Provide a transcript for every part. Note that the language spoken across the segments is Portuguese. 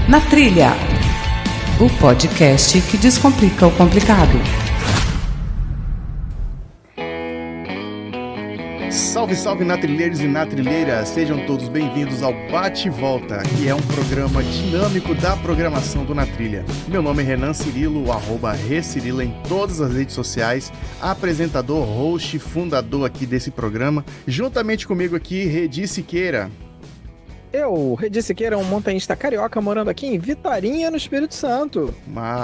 Na Trilha, o podcast que descomplica o complicado. Salve, salve natrilheiros e natrilheiras, sejam todos bem-vindos ao Bate e Volta, que é um programa dinâmico da programação do Na Trilha. Meu nome é Renan Cirilo, @ReCirilo em todas as redes sociais, apresentador, host, fundador aqui desse programa. Juntamente comigo aqui, Redi Siqueira. Eu, Redi Siqueira, um montanhista carioca morando aqui em Vitorinha, no Espírito Santo.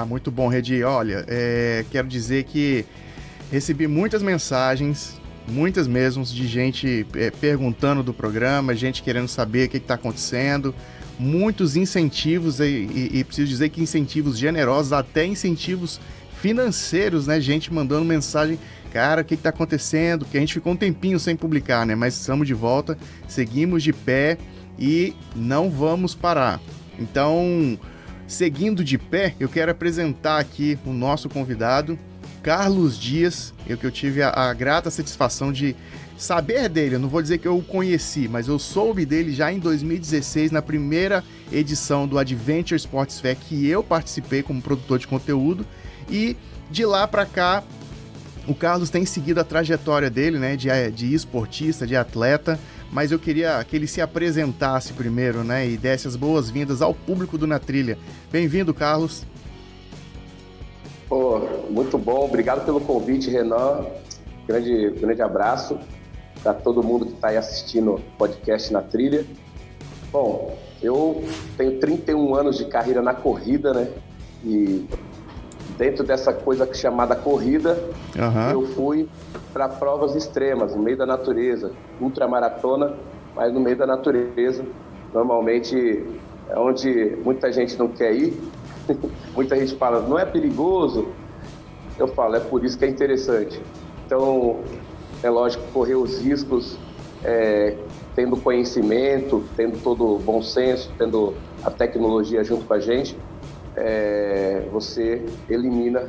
Muito bom, Redi. Olha, quero dizer que recebi muitas mensagens, muitas mesmo, de gente perguntando do programa, gente querendo saber o que está acontecendo, muitos incentivos, e preciso dizer que incentivos generosos, até incentivos financeiros, né? Gente mandando mensagem, cara, o que está acontecendo? Porque a gente ficou um tempinho sem publicar, né? Mas estamos de volta, seguimos de pé e não vamos parar. Então, seguindo de pé, eu quero apresentar aqui o nosso convidado, Carlos Dias, que eu tive a grata satisfação de saber dele. Eu não vou dizer que eu o conheci, mas eu soube dele já em 2016, na primeira edição do Adventure Sports Fair, que eu participei como produtor de conteúdo, e de lá para cá o Carlos tem seguido a trajetória dele, né, de esportista, de atleta, mas eu queria que ele se apresentasse primeiro, né, e desse as boas-vindas ao público do Na Trilha. Bem-vindo, Carlos. Muito bom, obrigado pelo convite, Renan. Grande abraço para todo mundo que está aí assistindo o podcast Na Trilha. Bom, eu tenho 31 anos de carreira na corrida, né? E dentro dessa coisa chamada corrida, eu fui para provas extremas, no meio da natureza, ultramaratona, mas no meio da natureza. Normalmente é onde muita gente não quer ir. Muita gente fala, não é perigoso? Eu falo, é por isso que é interessante. Então, é lógico, correr os riscos, tendo conhecimento, tendo todo o bom senso, tendo a tecnologia junto com a gente, você elimina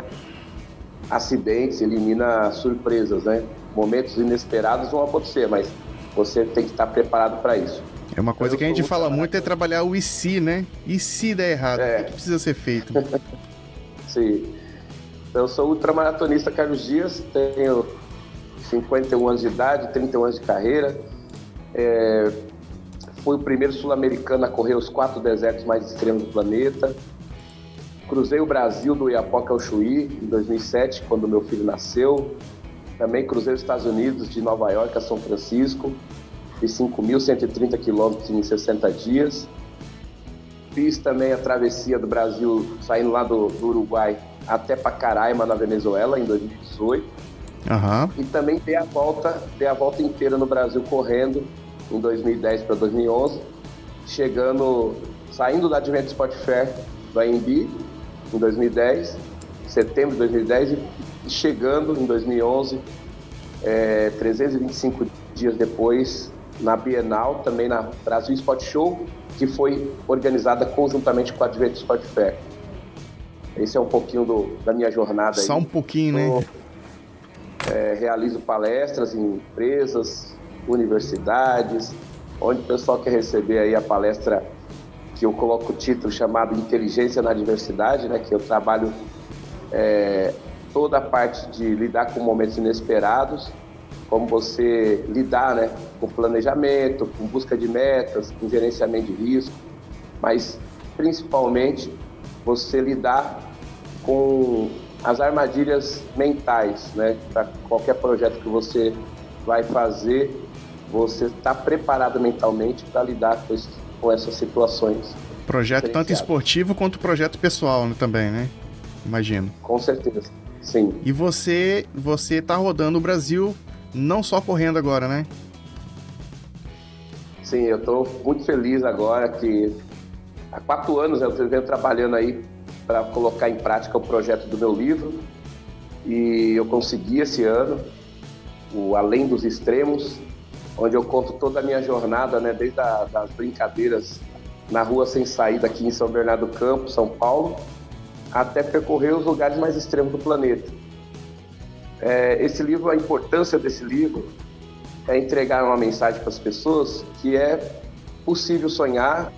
acidentes, elimina surpresas, né? Momentos inesperados vão acontecer, mas você tem que estar preparado para isso. É uma coisa que a gente fala muito, é trabalhar o e se, né? E se der errado, o que precisa ser feito? Sim. Eu sou ultramaratonista Carlos Dias, tenho 51 anos de idade, 31 anos de carreira. Fui o primeiro sul-americano a correr os 4 desertos mais extremos do planeta. Cruzei o Brasil do Oiapoque ao Chuí em 2007, quando meu filho nasceu. Também cruzei os Estados Unidos de Nova York a São Francisco. Fiz 5.130 quilômetros em 60 dias. Fiz também a travessia do Brasil, saindo lá do Uruguai até Pacaraima, na Venezuela, em 2018. E também dei a volta inteira no Brasil correndo, em 2010 para 2011, saindo da Adventure Sport Fair do AMB, em 2010, setembro de 2010, e chegando em 2011, 325 dias depois, na Bienal, também na Brasil Sport Show, que foi organizada conjuntamente com a Adventure Sport Fair. Esse é um pouquinho da minha jornada. Só um pouquinho, né? Realizo palestras em empresas, universidades, onde o pessoal quer receber aí a palestra que eu coloco o título chamado Inteligência na Diversidade, né? Que eu trabalho toda a parte de lidar com momentos inesperados, como você lidar, né, com planejamento, com busca de metas, com gerenciamento de risco, mas principalmente você lidar com as armadilhas mentais, né? Para qualquer projeto que você vai fazer, você está preparado mentalmente para lidar com essas situações. Projeto tanto esportivo quanto projeto pessoal, né, também, né? Imagino. Com certeza, sim. E você está rodando o Brasil não só correndo agora, né? Sim, eu estou muito feliz agora que há 4 anos eu venho trabalhando aí para colocar em prática o projeto do meu livro, e eu consegui esse ano o Além dos Extremos, onde eu conto toda a minha jornada, né, desde das brincadeiras na rua sem saída aqui em São Bernardo do Campo, São Paulo, até percorrer os lugares mais extremos do planeta. Esse livro, a importância desse livro é entregar uma mensagem para as pessoas que é possível sonhar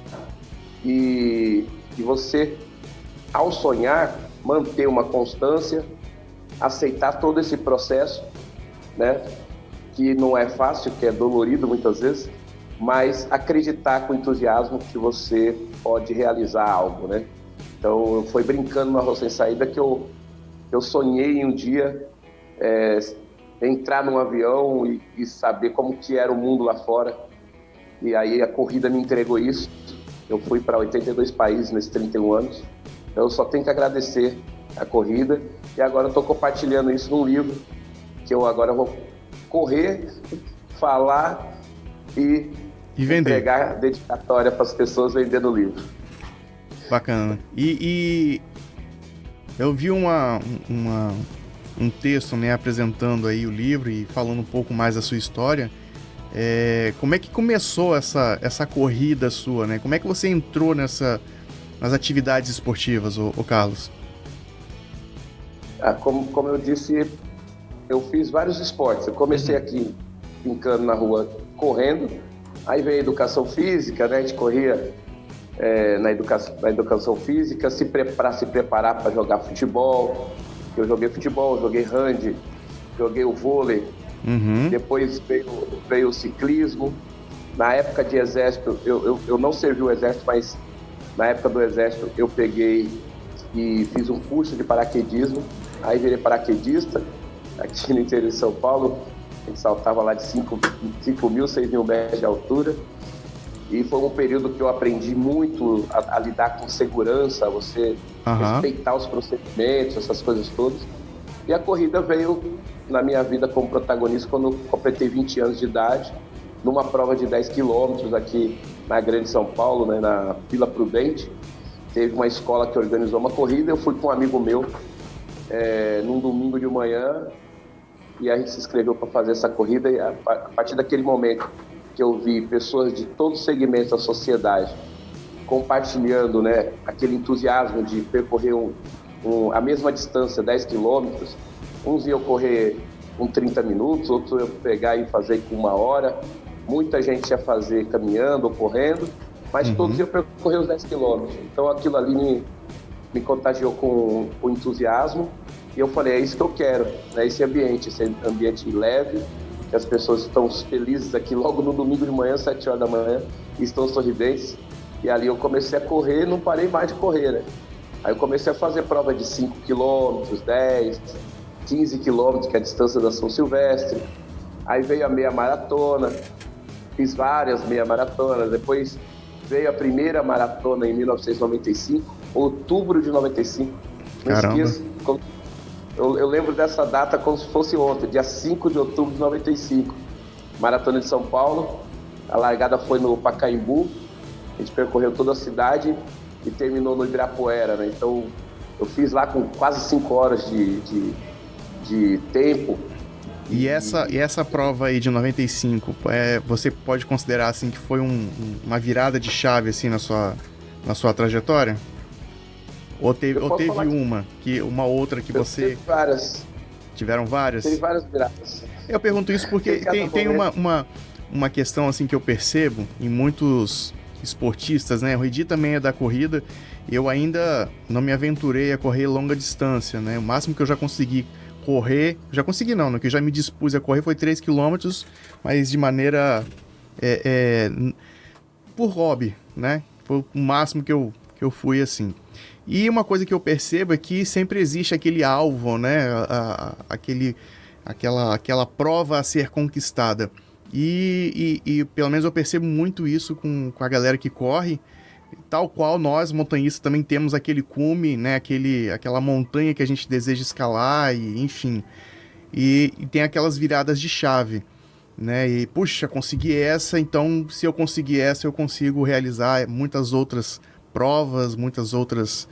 e E você, ao sonhar, manter uma constância, aceitar todo esse processo, né? Que não é fácil, que é dolorido muitas vezes, mas acreditar com entusiasmo que você pode realizar algo, né? Então, foi brincando no Arroz Sem Saída que eu sonhei em um dia entrar num avião e saber como que era o mundo lá fora. E aí a corrida me entregou isso. Eu fui para 82 países nesses 31 anos. Então, eu só tenho que agradecer a corrida. E agora eu estou compartilhando isso num livro, que eu agora vou correr, falar e vender. entregar dedicatória para as pessoas vendendo o livro. Bacana. E eu vi um texto, né, apresentando aí o livro e falando um pouco mais da sua história. Como é que começou essa corrida sua, né? Como é que você entrou nas atividades esportivas, ô Carlos? Como eu disse, eu fiz vários esportes. Eu comecei aqui brincando na rua, correndo. Aí veio a educação física, né? A gente corria na educação física para se preparar para jogar futebol. Eu joguei futebol, joguei handball, joguei o vôlei. Depois veio o ciclismo. Na época de exército, eu não servi o exército, mas na época do exército eu peguei e fiz um curso de paraquedismo. Aí virei paraquedista aqui no interior de São Paulo. A gente saltava lá de 5 mil, 6 mil metros de altura. E foi um período que eu aprendi muito a lidar com segurança, você respeitar os procedimentos, essas coisas todas. E a corrida veio na minha vida como protagonista quando eu completei 20 anos de idade, numa prova de 10 quilômetros aqui na Grande São Paulo, né, na Vila Prudente. Teve uma escola que organizou uma corrida, eu fui com um amigo meu num domingo de manhã, e a gente se inscreveu para fazer essa corrida. E a partir daquele momento que eu vi pessoas de todos os segmentos da sociedade compartilhando, né, aquele entusiasmo de percorrer a mesma distância, 10 quilômetros. Uns iam correr com 30 minutos, outros iam pegar e fazer com 1 hora. Muita gente ia fazer caminhando ou correndo, mas todos iam percorrer os 10 quilômetros. Então aquilo ali me contagiou com entusiasmo. E eu falei, é isso que eu quero, né? Esse ambiente leve, que as pessoas estão felizes aqui logo no domingo de manhã, 7 horas da manhã, e estão sorridentes. E ali eu comecei a correr, não parei mais de correr, né? Aí eu comecei a fazer prova de 5 quilômetros, 10, 15 quilômetros, que é a distância da São Silvestre. Aí veio a meia maratona, fiz várias meia maratonas. Depois veio a primeira maratona em 1995, outubro de 95. Não esqueço. Eu lembro dessa data como se fosse ontem, dia 5 de outubro de 95. Maratona de São Paulo, a largada foi no Pacaembu, a gente percorreu toda a cidade e terminou no Ibirapuera, né? Então, eu fiz lá com quase 5 horas de tempo. E essa prova aí de 95, você pode considerar assim que foi uma virada de chave assim na sua trajetória? Ou teve uma outra que você... Teve várias. Tiveram várias? Teve várias viradas. Eu pergunto isso porque tem uma questão assim que eu percebo em muitos esportistas, né? O Redi também é da corrida. Eu ainda não me aventurei a correr longa distância, né? O máximo que eu já consegui correr... Já consegui não, né? Que eu já me dispus a correr foi 3 quilômetros, mas de maneira... por hobby, né? Foi o máximo que eu fui assim. E uma coisa que eu percebo é que sempre existe aquele alvo, né? Aquela prova a ser conquistada. E pelo menos eu percebo muito isso com a galera que corre, tal qual nós, montanhistas, também temos aquele cume, né? Aquela montanha que a gente deseja escalar, e enfim. E tem aquelas viradas de chave, né? E, puxa, consegui essa, então se eu conseguir essa, eu consigo realizar muitas outras provas, muitas outras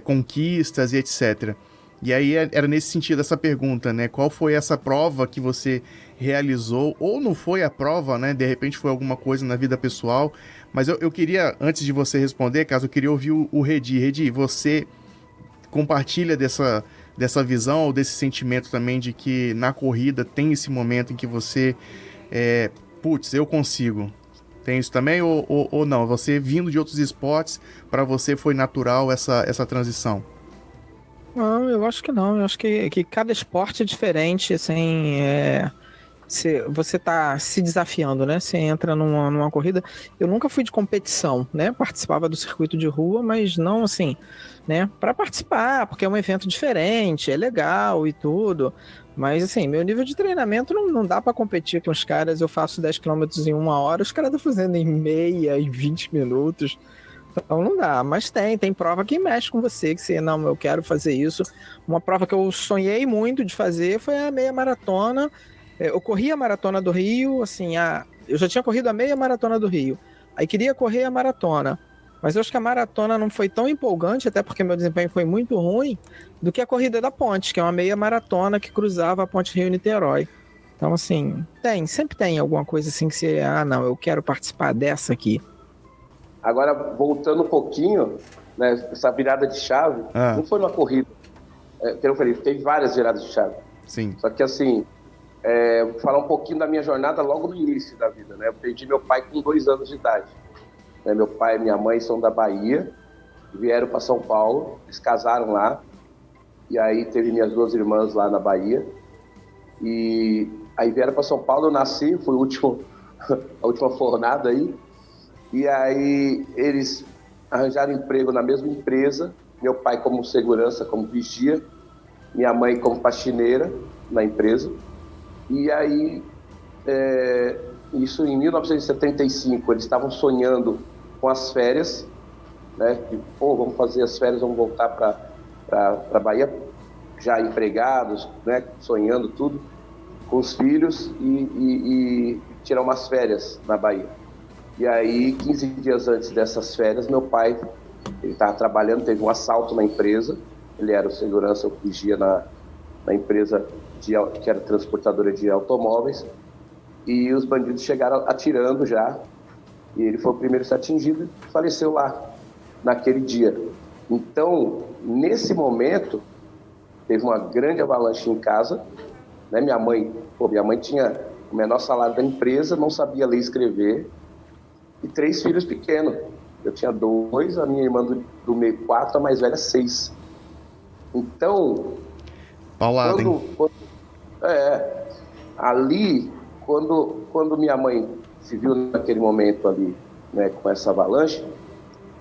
conquistas e etc. E aí era nesse sentido essa pergunta, né? Qual foi essa prova que você realizou? Ou não foi a prova, né? De repente foi alguma coisa na vida pessoal. Mas eu queria, antes de você responder, caso eu queria ouvir o Redi. Redi, você compartilha dessa visão ou desse sentimento também de que na corrida tem esse momento em que você... putz, eu consigo. Tem isso também ou não? Você vindo de outros esportes, para você foi natural essa transição? Não, eu acho que não. Eu acho que cada esporte é diferente, assim, você tá se desafiando, né? Você entra numa corrida. Eu nunca fui de competição, né? Participava do circuito de rua, mas não assim, né? Para participar, porque é um evento diferente, é legal e tudo. Mas assim, meu nível de treinamento não dá para competir com os caras. Eu faço 10 quilômetros em 1 hora, os caras estão fazendo em meia, em 20 minutos. Então não dá, mas tem prova que mexe com você, que você, não, eu quero fazer isso. Uma prova que eu sonhei muito de fazer foi a meia maratona. Eu corri a maratona do Rio, assim, eu já tinha corrido a meia maratona do Rio. Aí queria correr a maratona. Mas eu acho que a maratona não foi tão empolgante, até porque meu desempenho foi muito ruim, do que a corrida da ponte, que é uma meia maratona que cruzava a ponte Rio-Niterói. Então, assim, sempre tem alguma coisa assim que você, não, eu quero participar dessa aqui. Agora, voltando um pouquinho, né, essa virada de chave, não foi uma corrida. Que eu falei, teve várias viradas de chave. Sim. Só que, assim, vou falar um pouquinho da minha jornada logo no início da vida, né? Eu perdi meu pai com 2 anos de idade. Meu pai e minha mãe são da Bahia, vieram para São Paulo, eles casaram lá, e aí teve minhas 2 irmãs lá na Bahia, e aí vieram para São Paulo, eu nasci, fui a última fornada aí, e aí eles arranjaram emprego na mesma empresa, meu pai como segurança, como vigia, minha mãe como faxineira na empresa, e aí, isso em 1975, eles estavam sonhando com as férias, né? Que, vamos fazer as férias, vamos voltar para Bahia, já empregados, né? Sonhando tudo, com os filhos e tirar umas férias na Bahia. E aí, 15 dias antes dessas férias, meu pai, ele estava trabalhando, teve um assalto na empresa, ele era o segurança, o vigia na empresa que era transportadora de automóveis, e os bandidos chegaram atirando já, e ele foi o primeiro a ser atingido e faleceu lá, naquele dia. Então, nesse momento, teve uma grande avalanche em casa, né? Minha mãe tinha o menor salário da empresa, não sabia ler e escrever, e 3 filhos pequenos. Eu tinha 2, a minha irmã do meio 4, a mais velha 6. Então, Paulado, ali, quando minha mãe se viu naquele momento ali, né, com essa avalanche,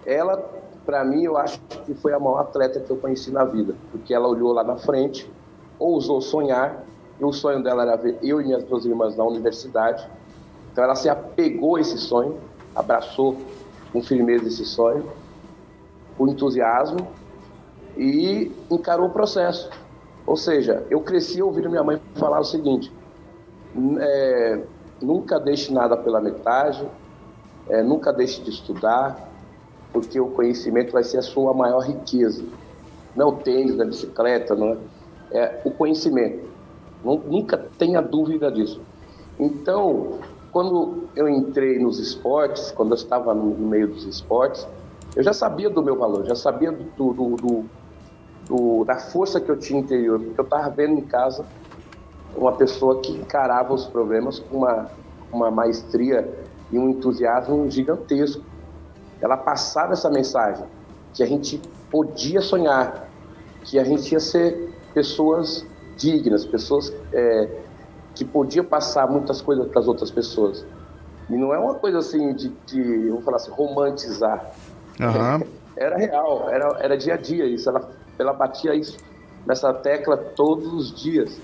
ela, para mim, eu acho que foi a maior atleta que eu conheci na vida, porque ela olhou lá na frente, ousou sonhar, e o sonho dela era ver eu e minhas 2 irmãs na universidade. Então ela se apegou a esse sonho, abraçou com firmeza esse sonho, com entusiasmo, e encarou o processo. Ou seja, eu cresci ouvindo minha mãe falar o seguinte: nunca deixe nada pela metade, nunca deixe de estudar, porque o conhecimento vai ser a sua maior riqueza. Não é o tênis, a bicicleta, não é o conhecimento. Nunca tenha dúvida disso. Então, quando eu entrei nos esportes, quando eu estava no meio dos esportes, eu já sabia do meu valor, já sabia da força que eu tinha interior, porque eu estava vendo em casa uma pessoa que encarava os problemas com uma maestria e um entusiasmo gigantesco. Ela passava essa mensagem, que a gente podia sonhar, que a gente ia ser pessoas dignas, pessoas que podiam passar muitas coisas para as outras pessoas. E não é uma coisa assim de vamos falar assim, romantizar. Uhum. Era real, era dia a dia isso. Ela batia isso nessa tecla todos os dias.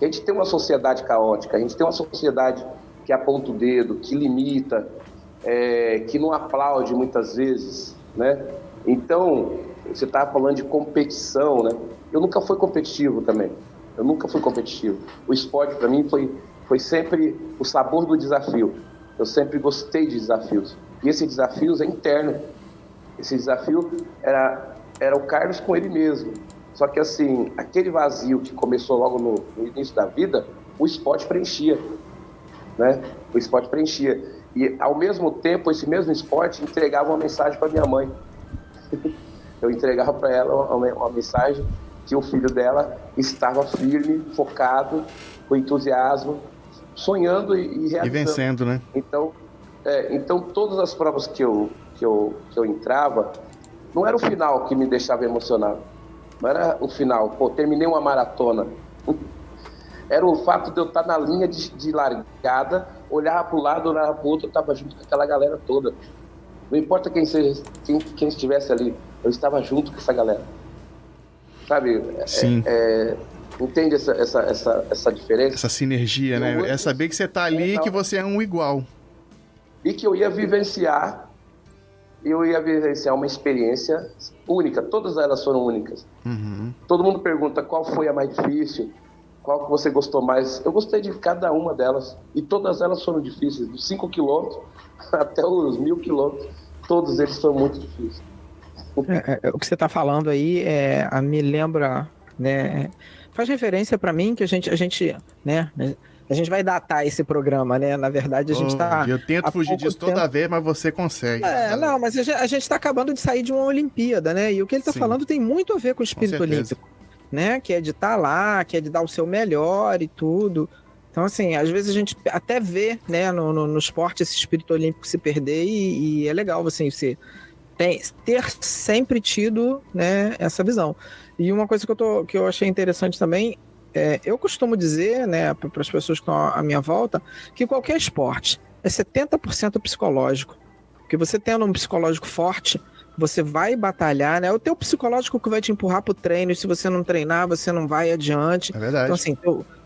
A gente tem uma sociedade caótica, a gente tem uma sociedade que aponta o dedo, que limita, que não aplaude muitas vezes, né? Então, você estava falando de competição, né? Eu nunca fui competitivo também. O esporte, para mim, foi sempre o sabor do desafio. Eu sempre gostei de desafios. E esse desafio é interno. Esse desafio era o Carlos com ele mesmo. Só que, assim, aquele vazio que começou logo no início da vida, o esporte preenchia, né? O esporte preenchia. E, ao mesmo tempo, esse mesmo esporte entregava uma mensagem para minha mãe. Eu entregava para ela uma mensagem que o filho dela estava firme, focado, com entusiasmo, sonhando e realizando. E vencendo, né? Então, Então todas as provas que eu entrava, não era o final que me deixava emocionado. Não era o final, terminei uma maratona. Era o fato de eu estar na linha de largada, olhava para o lado, olhava para o outro, eu estava junto com aquela galera toda. Não importa quem estivesse ali, eu estava junto com essa galera. Sabe? Sim. Entende essa diferença? Essa sinergia, né? É saber que você está ali e que você é um igual. E que eu ia vivenciar uma experiência única. Todas elas foram únicas. Uhum. Todo mundo pergunta qual foi a mais difícil, qual que você gostou mais. Eu gostei de cada uma delas. E todas elas foram difíceis. Dos 5 quilômetros até os 1.000 quilômetros, todos eles foram muito difíceis. O que você está falando aí me lembra, né? Faz referência para mim que a gente, né? A gente vai datar esse programa, né? Na verdade, a gente está... Eu tento fugir disso toda vez, mas você consegue. Não, mas a gente está acabando de sair de uma Olimpíada, né? E o que ele está falando tem muito a ver com o espírito olímpico, né? Que é de estar lá, que é de dar o seu melhor e tudo. Então, assim, às vezes a gente até vê, né, no esporte esse espírito olímpico se perder e é legal, assim, você ter sempre tido, né, essa visão. E uma coisa que eu achei interessante também, eu costumo dizer, né, para as pessoas que estão à minha volta, que qualquer esporte é 70% psicológico. Porque você tendo um psicológico forte, você vai batalhar, né? É o teu psicológico que vai te empurrar pro treino, e se você não treinar, você não vai adiante. É verdade. Então, assim,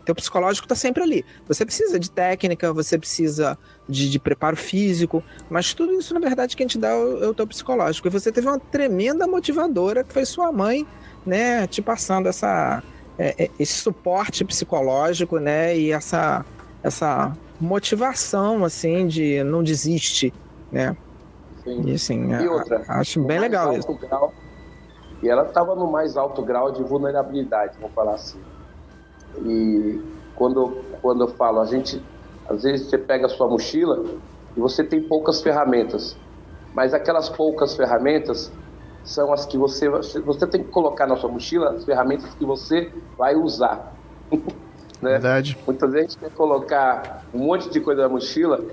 teu psicológico tá sempre ali. Você precisa de técnica, você precisa de preparo físico, mas tudo isso, na verdade, quem te dá é o teu psicológico. E você teve uma tremenda motivadora, que foi sua mãe, né? Te passando esse suporte psicológico, né? E essa motivação, assim, de não desiste, né? Sim. E assim, e outra, acho bem legal isso. E ela estava no mais alto grau de vulnerabilidade, vamos falar assim. E quando eu falo, às vezes você pega a sua mochila e você tem poucas ferramentas, mas aquelas poucas ferramentas são as que você tem que colocar na sua mochila, as ferramentas que você vai usar. Né? Verdade. Muitas vezes a gente quer colocar um monte de coisa na mochila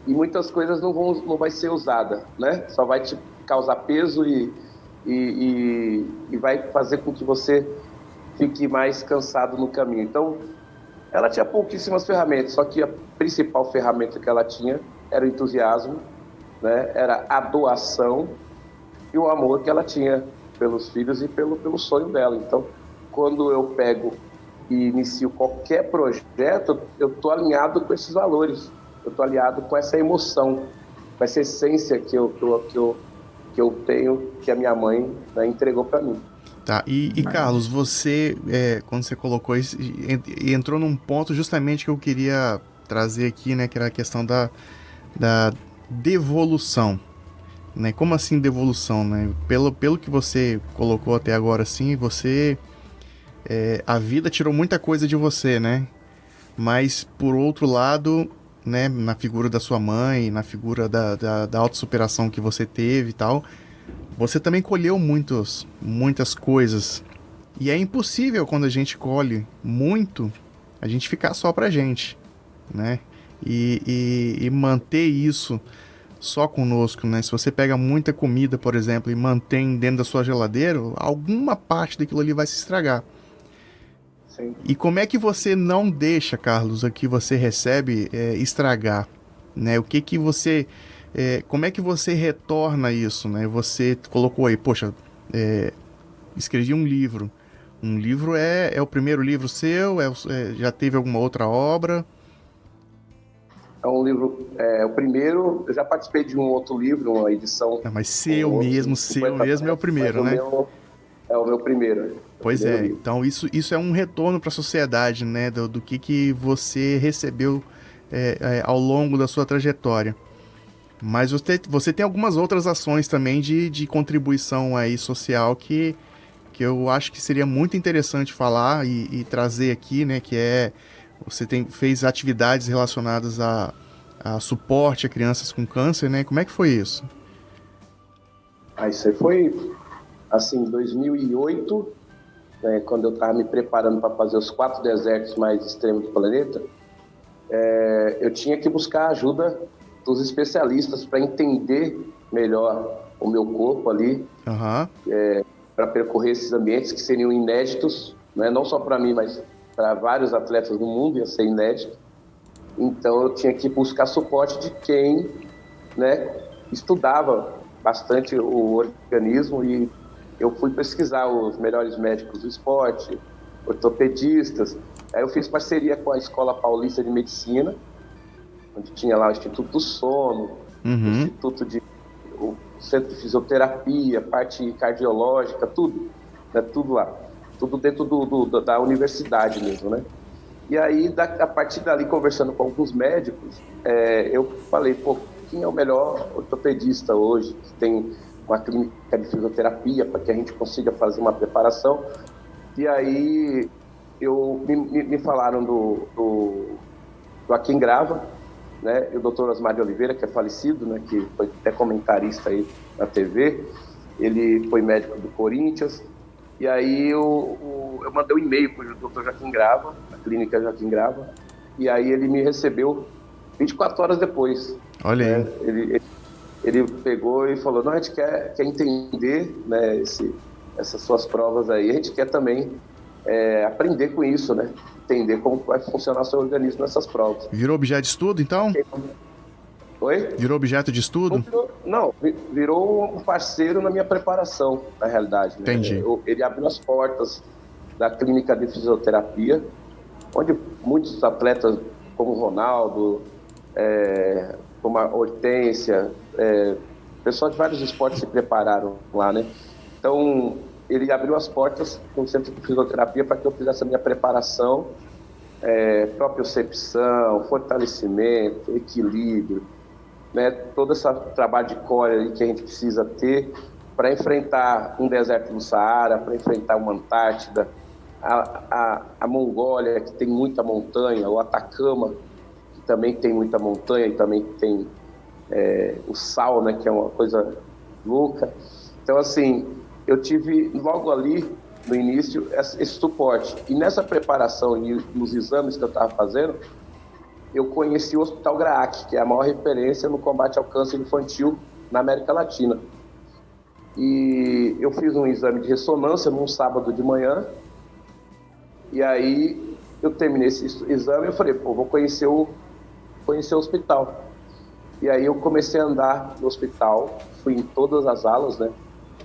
e muitas coisas não vai ser usada, né? Só vai te causar peso e vai fazer com que você fique mais cansado no caminho. Então, ela tinha pouquíssimas ferramentas, só que a principal ferramenta que ela tinha era o entusiasmo, né? Era a doação e o amor que ela tinha pelos filhos e pelo sonho dela. Então, quando eu pego e inicio qualquer projeto, eu estou alinhado com esses valores. Eu estou alinhado com essa emoção, com essa essência que eu tenho, que a minha mãe, né, entregou para mim. Tá, e Carlos, você, quando você colocou isso, entrou num ponto justamente que eu queria trazer aqui, né, que era a questão da devolução, né? Como assim devolução, né? Pelo que você colocou até agora, assim, você... a vida tirou muita coisa de você, né? Mas, por outro lado... né, na figura da sua mãe, na figura da autossuperação que você teve e tal, você também colheu muitas coisas. E é impossível, quando a gente colhe muito, a gente ficar só pra gente, né? E manter isso só conosco, né? Se você pega muita comida, por exemplo, e mantém dentro da sua geladeira, alguma parte daquilo ali vai se estragar. Sim. E como é que você não deixa, Carlos, o que você recebe estragar, né? O que você, como é que você retorna isso, né? Você colocou aí, poxa, escrevi um livro. Um livro é o primeiro livro seu? Já teve alguma outra obra? É um livro, o primeiro. Eu já participei de um outro livro, uma edição. Mas seu mesmo é o primeiro, né? É o meu primeiro. Pois é, então isso é um retorno para a sociedade, né, do que você recebeu ao longo da sua trajetória. Mas você tem algumas outras ações também de contribuição aí social que eu acho que seria muito interessante falar e trazer aqui, né, que você fez atividades relacionadas a suporte a crianças com câncer, né? Como é que foi isso? Isso aí foi, assim, em 2008, quando eu estava me preparando para fazer os 4 desertos mais extremos do planeta, eu tinha que buscar ajuda dos especialistas para entender melhor o meu corpo ali, para percorrer esses ambientes que seriam inéditos, né? Não só para mim, mas para vários atletas do mundo ia ser inédito. Então eu tinha que buscar suporte de quem, né, estudava bastante o organismo, e eu fui pesquisar os melhores médicos do esporte, ortopedistas. Aí eu fiz parceria com a Escola Paulista de Medicina, onde tinha lá o Instituto do Sono, o Centro de Fisioterapia, parte cardiológica, tudo, né, tudo lá. Tudo dentro da universidade mesmo, né? E aí, a partir dali, conversando com alguns médicos, eu falei, pô, quem é o melhor ortopedista hoje, que tem uma clínica de fisioterapia, para que a gente consiga fazer uma preparação? E aí, me falaram do Joaquim Grava, né? E o doutor Osmar de Oliveira, que é falecido, né? Que foi até comentarista aí na TV. Ele foi médico do Corinthians. E aí eu mandei um e-mail para o doutor Joaquim Grava, a clínica Joaquim Grava, e aí ele me recebeu 24 horas depois. Olha aí. Né? Ele pegou e falou, não, a gente quer entender, né, essas suas provas aí, a gente quer também aprender com isso, né? Entender como vai funcionar o seu organismo nessas provas. Virou objeto de estudo, então? Oi? Virou objeto de estudo? Não, virou um parceiro na minha preparação, na realidade. Né? Entendi. Ele abriu as portas da clínica de fisioterapia, onde muitos atletas, como o Ronaldo, como a Hortência, pessoal de vários esportes se prepararam lá, né? Então, ele abriu as portas no centro de fisioterapia para que eu fizesse a minha preparação, propriocepção, fortalecimento, equilíbrio, né, todo esse trabalho de core aí que a gente precisa ter para enfrentar um deserto do Saara, para enfrentar uma Antártida, a Mongólia, que tem muita montanha, o Atacama, que também tem muita montanha e também tem o sal, né, que é uma coisa louca. Então, assim, eu tive logo ali, no início, esse suporte. E nessa preparação e nos exames que eu estava fazendo, eu conheci o Hospital Graac, que é a maior referência no combate ao câncer infantil na América Latina. E eu fiz um exame de ressonância num sábado de manhã, e aí eu terminei esse exame e eu falei, pô, vou conhecer o hospital. E aí eu comecei a andar no hospital, fui em todas as alas, né,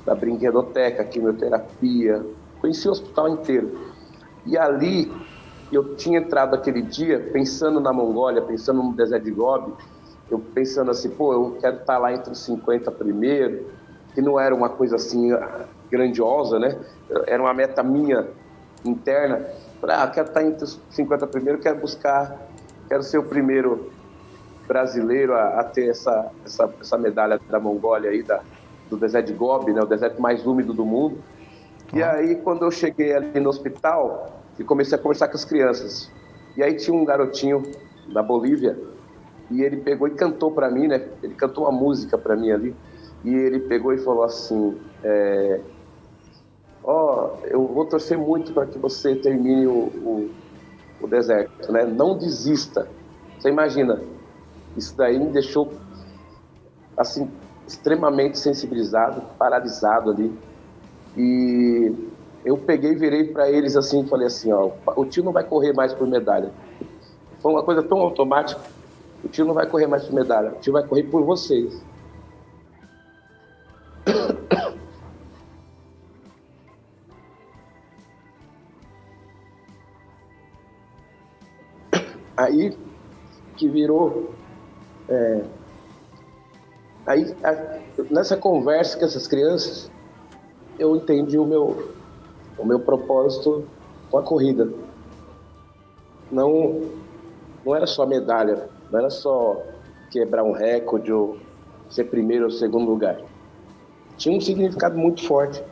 da brinquedoteca, quimioterapia, conheci o hospital inteiro. E ali eu tinha entrado aquele dia pensando na Mongólia, pensando no deserto de Gobi, eu pensando assim, pô, eu quero estar lá entre os 50 primeiro, que não era uma coisa assim grandiosa, né? Era uma meta minha interna. Quero estar entre os 50 primeiro, quero ser o primeiro brasileiro a ter essa medalha da Mongólia aí, do deserto de Gobi, né? O deserto mais úmido do mundo. E aí, quando eu cheguei ali no hospital, e comecei a conversar com as crianças. E aí tinha um garotinho da Bolívia, e ele pegou e cantou para mim, né? Ele cantou uma música para mim ali, e ele pegou e falou assim, eu vou torcer muito para que você termine o deserto, né? Não desista. Você imagina, isso daí me deixou, assim, extremamente sensibilizado, paralisado ali. E eu peguei e virei para eles assim, falei assim, o tio não vai correr mais por medalha. Foi uma coisa tão automática, o tio não vai correr mais por medalha, o tio vai correr por vocês. Aí que virou... nessa conversa com essas crianças, eu entendi o meu propósito com a corrida. Não era só medalha, não era só quebrar um recorde ou ser primeiro ou segundo lugar. Tinha um significado muito forte,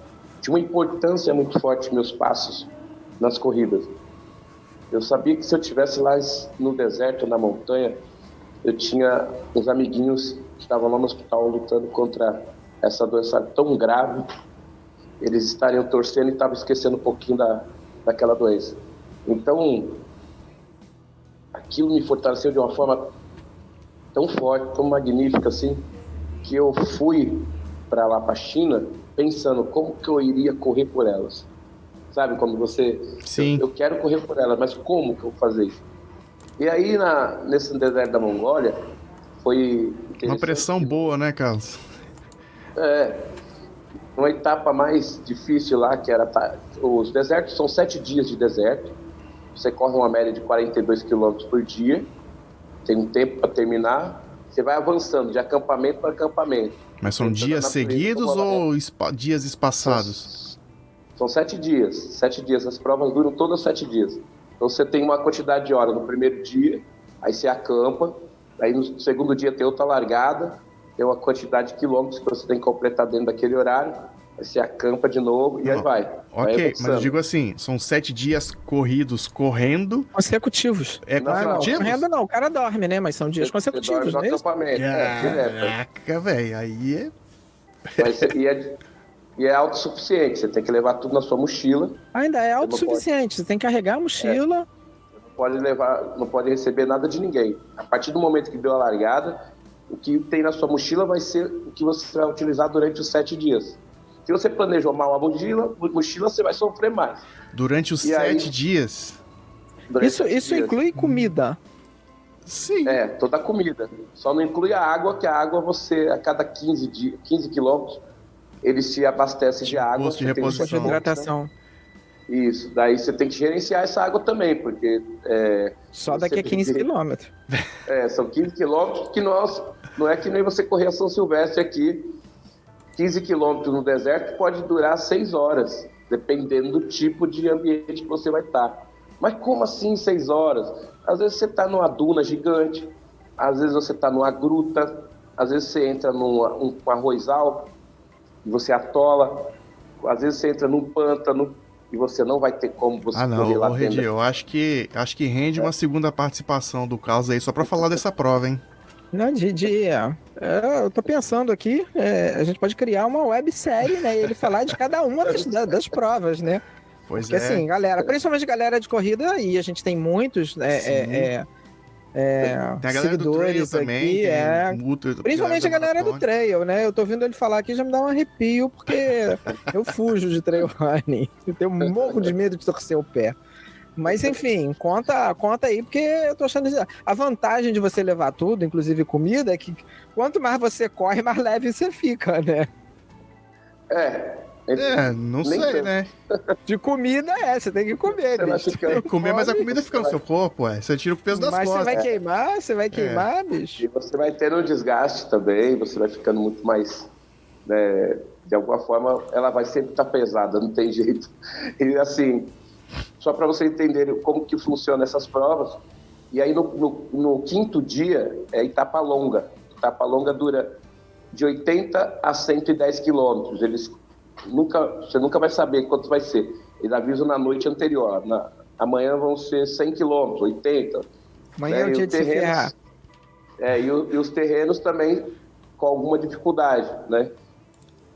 tinha uma importância muito forte meus passos nas corridas. Eu sabia que se eu estivesse lá no deserto, na montanha, eu tinha uns amiguinhos que estavam lá no hospital lutando contra essa doença tão grave. Eles estariam torcendo e estavam esquecendo um pouquinho daquela doença. Então, aquilo me fortaleceu de uma forma tão forte, tão magnífica assim, que eu fui para lá, para a China, pensando como que eu iria correr por elas. Sabe, quando você... Sim. Eu quero correr por elas, mas como que eu vou fazer isso? E aí, nesse deserto da Mongólia, foi Uma pressão boa, né, Carlos? Uma etapa mais difícil lá, que era... Os desertos são 7 dias de deserto. Você corre uma média de 42 quilômetros por dia. Tem um tempo para terminar. Você vai avançando de acampamento para acampamento. Mas são dias seguidos ou dias espaçados? São 7 dias. 7 dias. As provas duram todas 7 dias. Então você tem uma quantidade de horas no primeiro dia, aí você acampa, aí no segundo dia tem outra largada, tem uma quantidade de quilômetros que você tem que completar dentro daquele horário, aí você acampa de novo e aí vai. Ok, mas eu digo assim, são 7 dias corridos correndo. Consecutivos. Consecutivos? Correndo não, o cara dorme, né? Mas são dias consecutivos, no né? acampamento. Direto. Caraca, velho, aí é... Mas, e é autossuficiente, você tem que levar tudo na sua mochila. Ainda é autossuficiente, você tem que carregar a mochila. Não pode receber nada de ninguém. A partir do momento que deu a largada, o que tem na sua mochila vai ser o que você vai utilizar durante os 7 dias. Se você planejou mal a mochila você vai sofrer mais. Durante os 7 dias? Isso inclui comida? Sim. Toda a comida. Só não inclui a água, que a água você, a cada 15 quilômetros, ele se abastece de água. Posto de reposição. De hidratação. Isso, daí você tem que gerenciar essa água também, porque... Só daqui a 15 quilômetros. São 15 quilômetros, que não é que nem você correr a São Silvestre aqui. 15 quilômetros no deserto pode durar 6 horas, dependendo do tipo de ambiente que você vai estar. Mas como assim 6 horas? Às vezes você está numa duna gigante, às vezes você está numa gruta, às vezes você entra num arrozal e você atola, às vezes você entra num pântano e você não vai ter como você correr lá dentro. Eu acho que rende uma segunda participação do Carlos aí, só pra falar dessa prova, hein? Não, eu tô pensando aqui, a gente pode criar uma websérie, né? E ele falar de cada uma das provas, né? Pois Porque assim, galera, principalmente galera de corrida, e a gente tem muitos, tem a galera seguidores do aqui, principalmente a galera do trail, né? Eu tô ouvindo ele falar aqui, já me dá um arrepio, porque eu fujo de trail running, eu tenho um morro de medo de torcer o pé. Mas enfim, conta aí, porque eu tô achando... A vantagem de você levar tudo, inclusive comida, é que quanto mais você corre, mais leve você fica, né? Não sei, tanto, né? De comida você tem que comer, bicho. Comer, mas a comida fica no seu corpo, você tira o peso das costas. Mas você vai queimar, bicho. E você vai tendo um desgaste também, você vai ficando muito mais... Né, de alguma forma, ela vai sempre estar pesada, não tem jeito. E assim... Só para você entender como que funciona essas provas. E aí no quinto dia é etapa longa. Etapa longa dura de 80 a 110 quilômetros. Você nunca vai saber quanto vai ser. Eles avisam na noite anterior. Amanhã vão ser 100 quilômetros, 80. Amanhã é o dia de se ferrar. E os terrenos também com alguma dificuldade, né?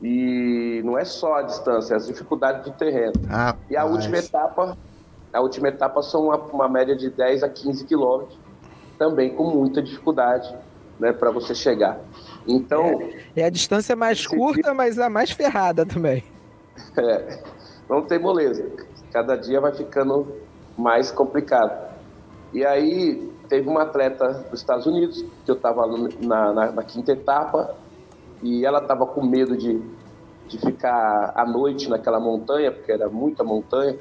E não é só a distância, é as dificuldades do terreno. E a última etapa são uma média de 10 a 15 quilômetros, também com muita dificuldade, né, para você chegar. Então... É a distância mais curta, mas a mais ferrada também. Não tem moleza. Cada dia vai ficando mais complicado. E aí, teve uma atleta dos Estados Unidos, que eu estava na quinta etapa, e ela estava com medo de ficar à noite naquela montanha, porque era muita montanha.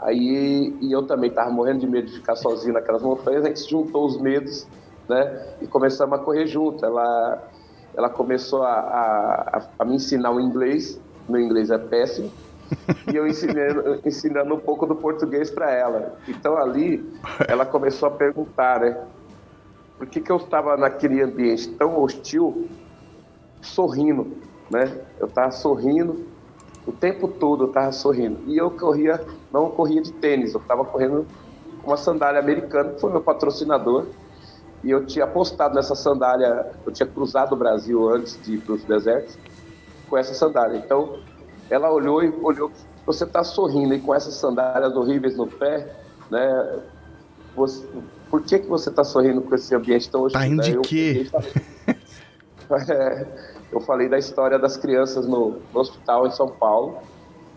E eu também estava morrendo de medo de ficar sozinho naquelas montanhas. A gente se juntou os medos, né? E começamos a correr junto. Ela começou a me ensinar o inglês. Meu inglês é péssimo. E eu ensinando um pouco do português para ela. Então ali, ela começou a perguntar, né? Por que eu estava naquele ambiente tão hostil, sorrindo, né? Eu estava sorrindo, o tempo todo eu estava sorrindo. E eu não corria de tênis, eu estava correndo com uma sandália americana, que foi meu patrocinador. E eu tinha apostado nessa sandália, eu tinha cruzado o Brasil antes de ir para os desertos, com essa sandália. Então, ela olhou, você está sorrindo e com essas sandálias horríveis no pé, né? por que você está sorrindo com esse ambiente tão hostil? Tá rindo de quê? Eu falei da história das crianças no hospital em São Paulo,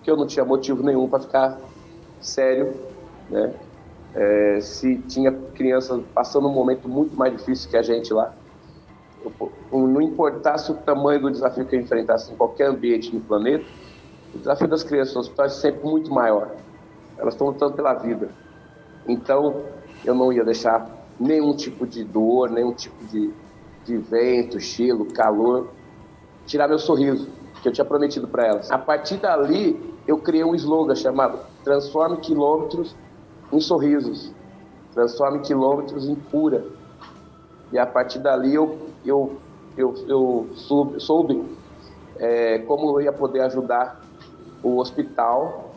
que eu não tinha motivo nenhum para ficar sério, né? Se tinha crianças passando um momento muito mais difícil que a gente lá, não importasse o tamanho do desafio que eu enfrentasse em qualquer ambiente no planeta, o desafio das crianças no hospital é sempre muito maior. Elas estão lutando pela vida. Então, eu não ia deixar nenhum tipo de dor, nenhum tipo de vento, cheiro, calor, tirar meu sorriso, que eu tinha prometido para elas. A partir dali, eu criei um slogan chamado Transforme Quilômetros em Sorrisos. Transforme Quilômetros em Cura. E a partir dali, eu soube como eu ia poder ajudar o hospital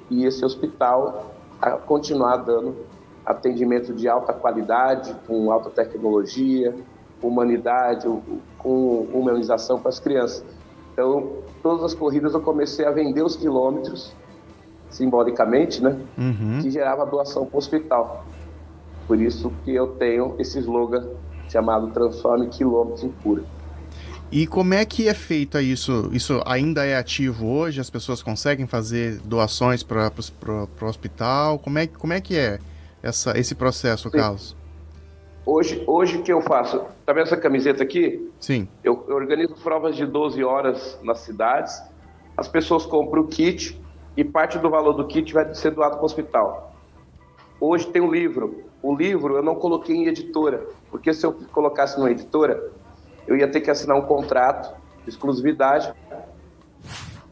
e esse hospital a continuar dando atendimento de alta qualidade, com alta tecnologia, humanidade, com humanização para as crianças. Então, todas as corridas eu comecei a vender os quilômetros, simbolicamente, né? Que gerava doação para o hospital. Por isso que eu tenho esse slogan chamado Transforme Quilômetros em Cura. E como é que é feito isso? Isso ainda é ativo hoje? As pessoas conseguem fazer doações para o hospital? Como é que é esse processo, Sim. Carlos? Hoje que eu faço? Tá vendo essa camiseta aqui? Sim. Eu organizo provas de 12 horas nas cidades, as pessoas compram o kit e parte do valor do kit vai ser doado para o hospital. Hoje tem um livro. O livro eu não coloquei em editora, porque se eu colocasse numa editora, eu ia ter que assinar um contrato de exclusividade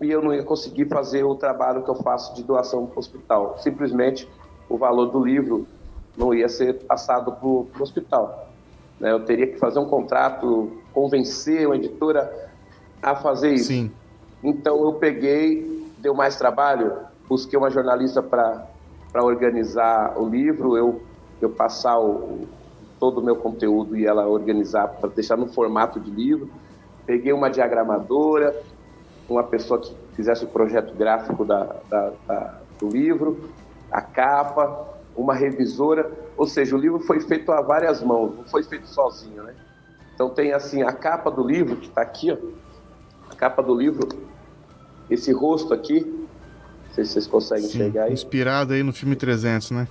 e eu não ia conseguir fazer o trabalho que eu faço de doação para o hospital. Simplesmente o valor do livro não ia ser passado para o hospital. Eu teria que fazer um contrato, convencer uma editora a fazer isso. Sim. Então eu peguei, deu mais trabalho, busquei uma jornalista para organizar o livro, eu passar todo o meu conteúdo e ela organizar para deixar no formato de livro. Peguei uma diagramadora, uma pessoa que fizesse o projeto gráfico do livro, a capa, uma revisora, ou seja, o livro foi feito a várias mãos, não foi feito sozinho, né? Então tem assim, a capa do livro, que está aqui, ó, a capa do livro, esse rosto aqui, não sei se vocês conseguem enxergar aí. Inspirado aí no filme 300, né?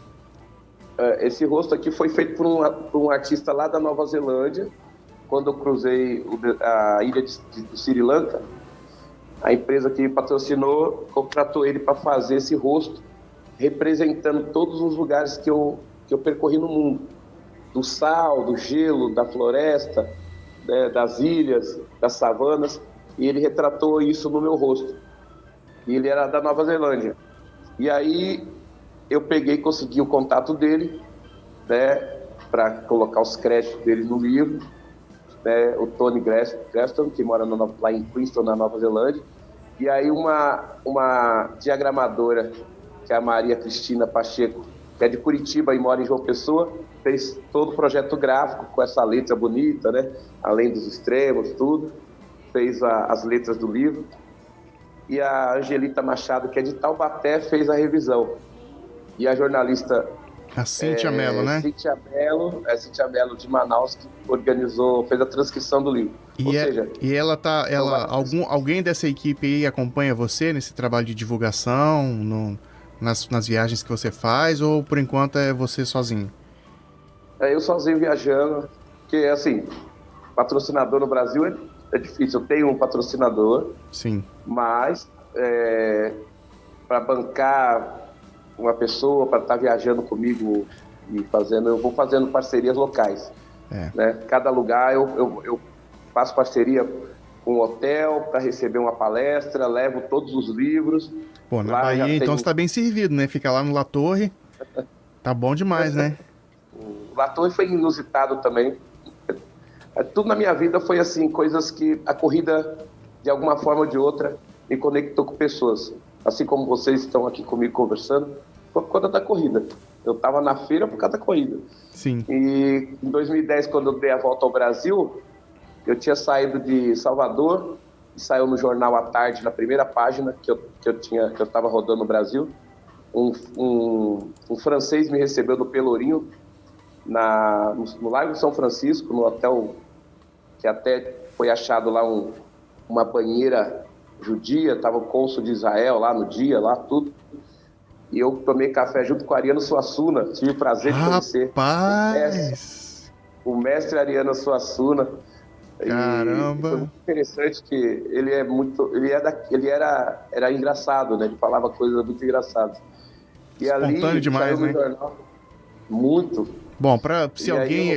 Esse rosto aqui foi feito por um artista lá da Nova Zelândia, quando eu cruzei a ilha do Sri Lanka. A empresa que me patrocinou contratou ele para fazer esse rosto, representando todos os lugares que eu percorri no mundo. Do sal, do gelo, da floresta, né, das ilhas, das savanas. E ele retratou isso no meu rosto. E ele era da Nova Zelândia. E aí eu peguei e consegui o contato dele, né, para colocar os créditos dele no livro. Né, o Tony Greston, que mora lá em Princeton, na Nova Zelândia. E aí uma diagramadora, que é a Maria Cristina Pacheco, que é de Curitiba e mora em João Pessoa, fez todo o projeto gráfico com essa letra bonita, né? Além dos extremos, tudo. Fez as letras do livro. E a Angelita Machado, que é de Taubaté, fez a revisão. E a jornalista... A Cíntia Mello, né? Cíntia Mello de Manaus, que fez a transcrição do livro. E alguém dessa equipe aí acompanha você nesse trabalho de divulgação, nas viagens que você faz, ou por enquanto é você sozinho? Eu sozinho viajando, porque assim, patrocinador no Brasil é difícil. Eu tenho um patrocinador, sim, mas para bancar uma pessoa para estar viajando comigo e eu vou fazendo parcerias locais. Né? Cada lugar eu faço parceria com um hotel para receber uma palestra, levo todos os livros. Pô, na Bahia então você tá bem servido, né? Fica lá no La Torre, tá bom demais, né? O La Torre foi inusitado também. Tudo na minha vida foi assim, coisas que a corrida, de alguma forma ou de outra, me conectou com pessoas. Assim como vocês estão aqui comigo conversando, foi por conta da corrida. Eu estava na feira por causa da corrida. Sim. E em 2010, quando eu dei a volta ao Brasil, eu tinha saído de Salvador e saiu no jornal à tarde, na primeira página que eu estava rodando no Brasil. Um francês me recebeu no Pelourinho no Largo São Francisco, no hotel, que até foi achado lá uma banheira judia, estava o cônsul de Israel lá no dia, lá tudo. E eu tomei café junto com o Ariano Suassuna, tive o prazer de conhecer o mestre Ariano Suassuna. Caramba! E foi muito interessante que ele era engraçado, né? Ele falava coisas muito engraçadas. E espontâneo ali, demais, né? Jornal, muito. Bom,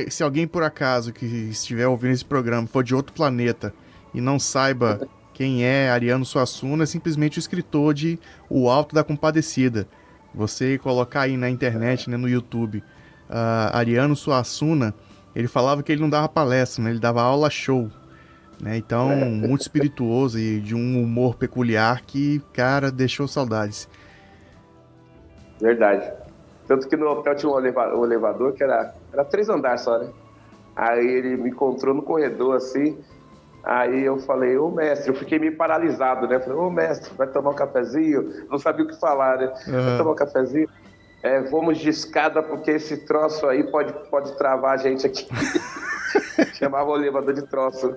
se alguém por acaso que estiver ouvindo esse programa for de outro planeta e não saiba quem é Ariano Suassuna, é simplesmente o escritor de O Alto da Compadecida. Você colocar aí na internet, né, no YouTube, Ariano Suassuna, ele falava que ele não dava palestra, né, ele dava aula show. Né, então, muito espirituoso e de um humor peculiar que, cara, deixou saudades. Verdade. Tanto que no hotel tinha um elevador que era 3 andares só, né? Aí ele me encontrou no corredor, assim. Aí eu falei, ô mestre, eu fiquei meio paralisado, né? Falei, ô mestre, vai tomar um cafezinho? Não sabia o que falar, né? Vai tomar um cafezinho? Vamos de escada, porque esse troço aí pode travar a gente aqui. Chamava o elevador de troço.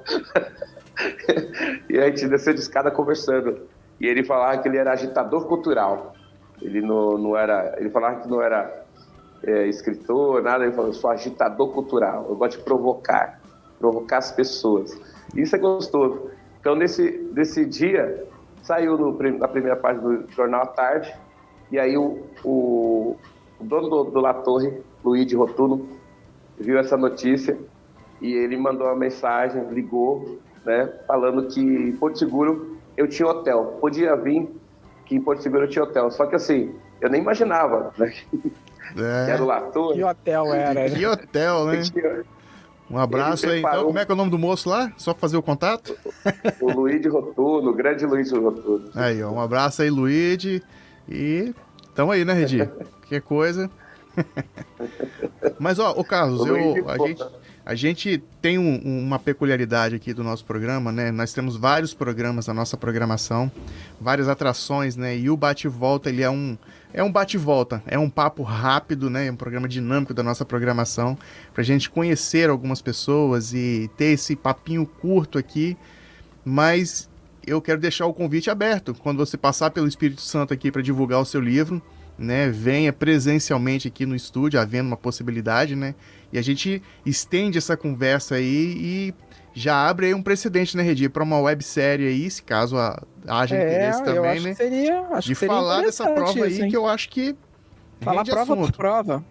E a gente desceu de escada conversando. E ele falava que ele era agitador cultural. Ele não era. Ele falava que não era escritor, nada. Ele falou, eu sou agitador cultural. Eu gosto de provocar as pessoas. Isso é gostoso. Então, nesse dia, saiu na primeira página do Jornal à Tarde, e aí o dono do La Torre, Luigi Rotuno, viu essa notícia, e ele mandou uma mensagem, ligou, né, falando que em Porto Seguro eu tinha hotel. Podia vir, que em Porto Seguro eu tinha hotel. Só que assim, eu nem imaginava, né, que era o La Torre. Que hotel era? Que hotel, né? Um abraço aí. Então, como é que é o nome do moço lá? Só pra fazer o contato? O Luigi Rotuno, o grande Luigi Rotuno. Aí, ó, um abraço aí, Luigi. E tamo aí, né, Redi? Qualquer coisa. Mas, ó, ô Carlos, a gente tem uma peculiaridade aqui do nosso programa, né? Nós temos vários programas na nossa programação, várias atrações, né? E o Bate-Volta, ele é um bate-volta, é um papo rápido, né? É um programa dinâmico da nossa programação, pra gente conhecer algumas pessoas e ter esse papinho curto aqui, mas eu quero deixar o convite aberto. Quando você passar pelo Espírito Santo aqui para divulgar o seu livro, né? Venha presencialmente aqui no estúdio, havendo uma possibilidade, né? E a gente estende essa conversa aí e já abre aí um precedente, né, Redi, para uma websérie aí, se caso haja interesse também, eu acho né? Que seria, acho de que seria falar dessa prova isso, aí, que eu acho que falar prova assunto. por prova.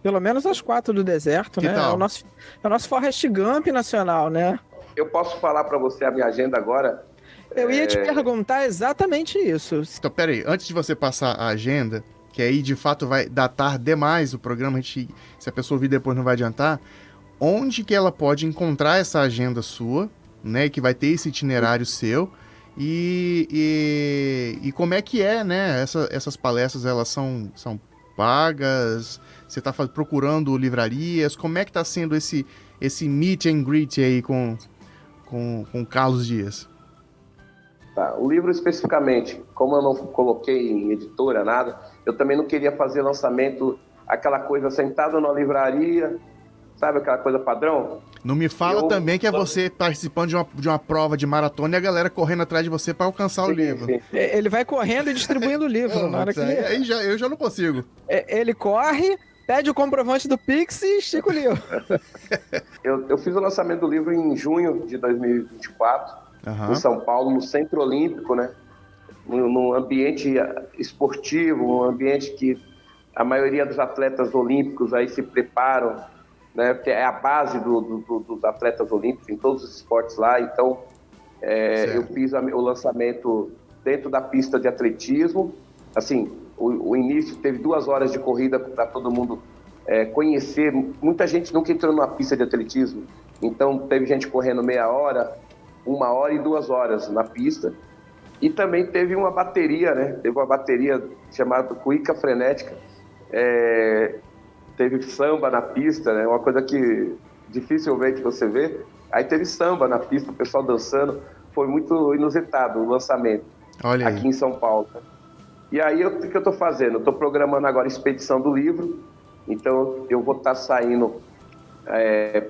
Pelo menos as 4 do deserto, Que né? tal? É o nosso Forrest Gump nacional, né? Eu posso falar para você a minha agenda agora? Eu ia te perguntar exatamente isso. Então, peraí, antes de você passar a agenda, que aí de fato vai datar demais o programa, se a pessoa ouvir depois não vai adiantar, onde que ela pode encontrar essa agenda sua, né, que vai ter esse itinerário seu, e como é que é, né, essas palestras, elas são pagas, você está procurando livrarias, como é que está sendo esse meet and greet aí com Carlos Dias? Tá, o livro especificamente, como eu não coloquei em editora, nada, eu também não queria fazer lançamento, aquela coisa sentado na livraria, sabe aquela coisa padrão? Não me fala também que é você participando de uma prova de maratona e a galera correndo atrás de você para alcançar o livro. Sim. Ele vai correndo e distribuindo o livro. Na hora que aí eu já não consigo. Ele corre, pede o comprovante do Pix e estica o livro. Eu fiz o lançamento do livro em junho de 2024, em São Paulo, no Centro Olímpico, né? Num ambiente esportivo, um ambiente que a maioria dos atletas olímpicos aí se preparam, né? Porque é a base dos atletas olímpicos em todos os esportes lá. Então, eu fiz o lançamento dentro da pista de atletismo. Assim, o início teve 2 horas de corrida para todo mundo conhecer. Muita gente nunca entrou numa pista de atletismo. Então, teve gente correndo meia hora, 1 hora e 2 horas na pista. E também teve uma bateria, né? Teve uma bateria chamada Cuíca Frenética. Teve samba na pista, né? Uma coisa que dificilmente você vê. Aí teve samba na pista, o pessoal dançando. Foi muito inusitado o lançamento. Olha aí. Aqui em São Paulo. E aí, o que eu estou fazendo? Eu estou programando agora a expedição do livro. Então, eu vou estar saindo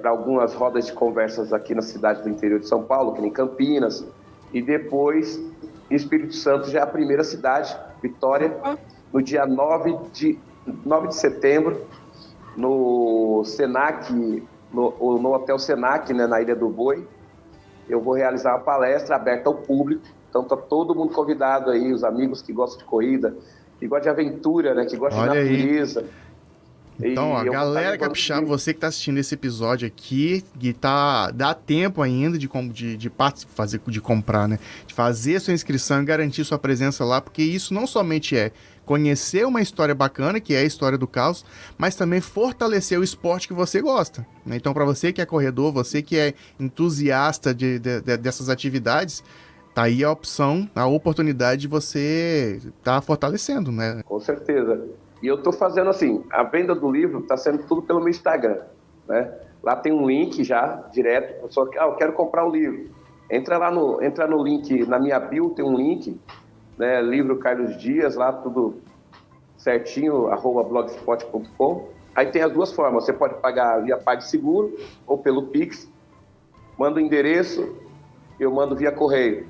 para algumas rodas de conversas aqui na cidade do interior de São Paulo, que nem Campinas, e depois Espírito Santo já é a primeira cidade, Vitória, no dia 9 de setembro, no Senac, no Hotel Senac, né, na Ilha do Boi. Eu vou realizar uma palestra aberta ao público, então está todo mundo convidado aí, os amigos que gostam de corrida, que gostam de aventura, né, que gostam de natureza. Então, a galera capixaba, você que está assistindo esse episódio aqui, que dá tempo ainda de comprar, né? De fazer sua inscrição e garantir sua presença lá, porque isso não somente é conhecer uma história bacana, que é a história do caos, mas também fortalecer o esporte que você gosta, né? Então, para você que é corredor, você que é entusiasta dessas atividades, tá aí a opção, a oportunidade de você estar fortalecendo, né? Com certeza. E eu estou fazendo assim, a venda do livro está sendo tudo pelo meu Instagram, né? Lá tem um link já, direto, só que eu quero comprar o livro. Entra no link, na minha bio tem um link, né? Livro Carlos Dias, lá tudo certinho, @blogspot.com. Aí tem as duas formas, você pode pagar via PagSeguro ou pelo Pix, manda o endereço, eu mando via correio.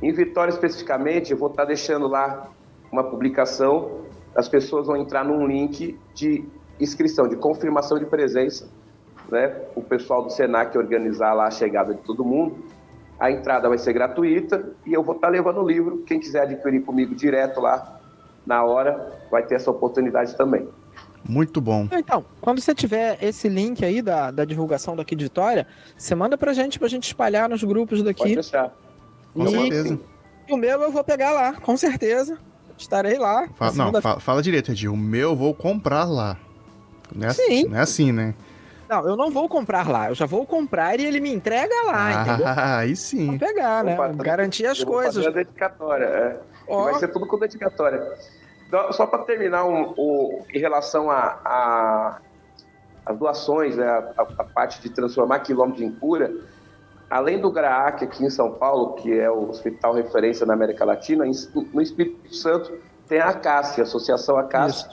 Em Vitória especificamente, eu vou estar deixando lá uma publicação. As pessoas vão entrar num link de inscrição, de confirmação de presença, né? O pessoal do Senac organizar lá a chegada de todo mundo. A entrada vai ser gratuita e eu vou estar levando o livro. Quem quiser adquirir comigo direto lá, na hora, vai ter essa oportunidade também. Muito bom. Então, quando você tiver esse link aí da divulgação daqui de Vitória, você manda pra gente espalhar nos grupos daqui. Pode deixar. Com certeza. E o meu eu vou pegar lá, com certeza. Estarei lá. Fala direito, Edi. O meu eu vou comprar lá. Sim. Não é assim, né? Não, eu não vou comprar lá. Eu já vou comprar e ele me entrega lá, entendeu? Aí sim. Vou pegar, né? Garantir as coisas. Fazer a dedicatória, vai ser tudo com dedicatória. Então, só para terminar, em relação às doações, né? A parte de transformar quilômetros em cura, além do GRAAC aqui em São Paulo, que é o hospital referência na América Latina, no Espírito Santo tem a ACACE, a Associação ACACE,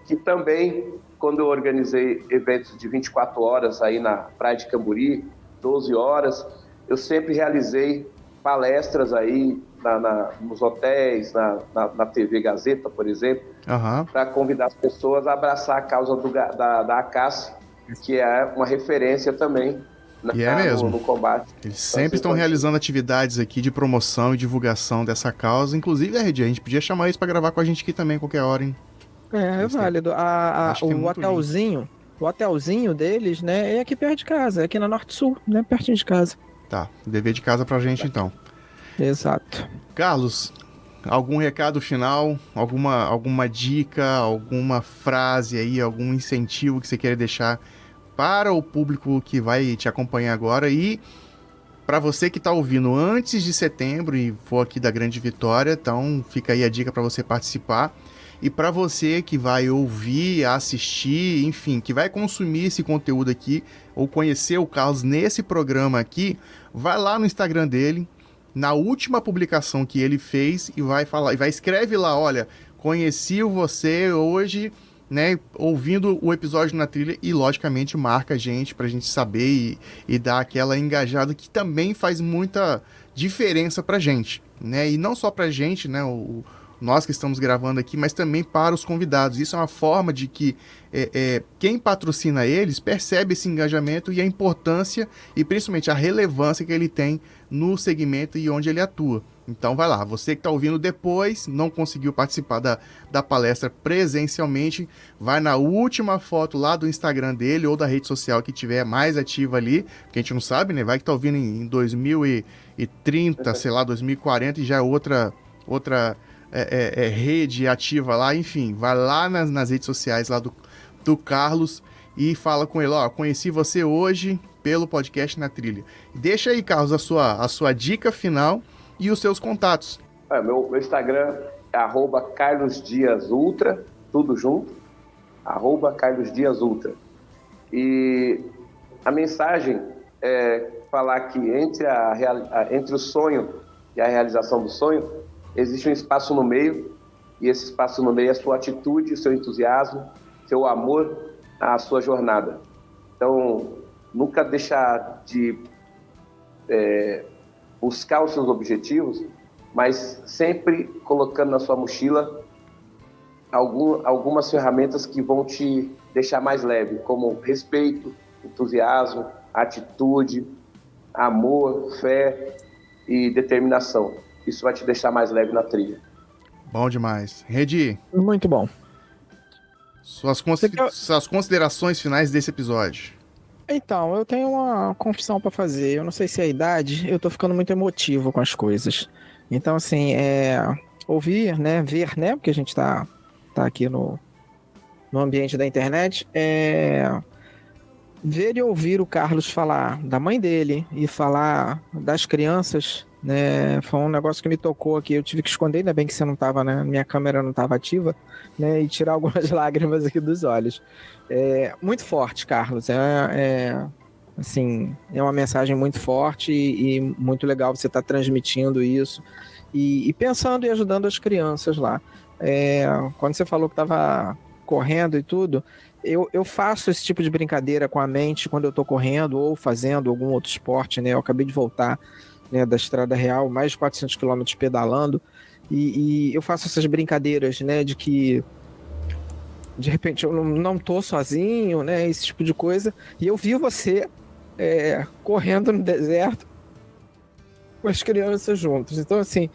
que também, quando eu organizei eventos de 24 horas aí na Praia de Camburi, 12 horas, eu sempre realizei palestras aí nos hotéis, na TV Gazeta, por exemplo, para convidar as pessoas a abraçar a causa da ACACE, que é uma referência também. E é mesmo. No combate. Eles sempre estão realizando atividades aqui de promoção e divulgação dessa causa. Inclusive, a gente podia chamar eles para gravar com a gente aqui também, qualquer hora, hein? É válido. O hotelzinho deles, né, é aqui perto de casa, é aqui na Norte Sul, né, pertinho de casa. Tá, dever de casa pra gente, então. Exato. Carlos, algum recado final? Alguma dica, alguma frase aí, algum incentivo que você queira deixar para o público que vai te acompanhar agora e para você que está ouvindo antes de setembro e for aqui da Grande Vitória, então fica aí a dica para você participar. E para você que vai ouvir, assistir, enfim, que vai consumir esse conteúdo aqui ou conhecer o Carlos nesse programa aqui, vai lá no Instagram dele, na última publicação que ele fez e vai escreve lá, olha, conheci você hoje, né, ouvindo o episódio na trilha e, logicamente, marca a gente pra gente saber e dar aquela engajada que também faz muita diferença pra gente, né, e não só pra gente, né, nós que estamos gravando aqui, mas também para os convidados. Isso é uma forma de que quem patrocina eles percebe esse engajamento e a importância e principalmente a relevância que ele tem no segmento e onde ele atua. Então vai lá, você que está ouvindo depois, não conseguiu participar da palestra presencialmente, vai na última foto lá do Instagram dele ou da rede social que tiver mais ativa ali, porque a gente não sabe, né? Vai que está ouvindo em 2030, sei lá, 2040 e já é outra rede ativa lá, enfim, vai lá nas redes sociais lá do Carlos e fala com ele, ó, conheci você hoje pelo podcast Na Trilha. Deixa aí, Carlos, a sua dica final e os seus contatos. Meu Instagram é @CarlosDiasUltra, tudo junto, @CarlosDiasUltra. E a mensagem é falar que entre o sonho e a realização do sonho, existe um espaço no meio, e esse espaço no meio é a sua atitude, o seu entusiasmo, seu amor a sua jornada. Então, nunca deixar de buscar os seus objetivos, mas sempre colocando na sua mochila algumas ferramentas que vão te deixar mais leve, como respeito, entusiasmo, atitude, amor, fé e determinação. Isso vai te deixar mais leve na trilha. Bom demais. Redi, Muito bom. suas considerações finais desse episódio. Então, eu tenho uma confissão pra fazer. Eu não sei se é a idade, eu tô ficando muito emotivo com as coisas. Então, assim, ouvir, né, ver, né, porque a gente tá aqui no ambiente da internet, ver e ouvir o Carlos falar da mãe dele e falar das crianças, né, foi um negócio que me tocou aqui. Eu tive que esconder, ainda bem que você não tava, né, minha câmera não tava ativa, né, e tirar algumas lágrimas aqui dos olhos. Muito forte, Carlos. Assim, é uma mensagem muito forte e muito legal você estar transmitindo isso e pensando e ajudando as crianças lá. Quando você falou que estava correndo e tudo, eu faço esse tipo de brincadeira com a mente quando eu estou correndo ou fazendo algum outro esporte, né? Eu acabei de voltar, né, da Estrada Real, mais de 400 quilômetros pedalando, e eu faço essas brincadeiras, né, de que de repente eu não tô sozinho, né, esse tipo de coisa, e eu vi você correndo no deserto com as crianças juntos. Então, assim,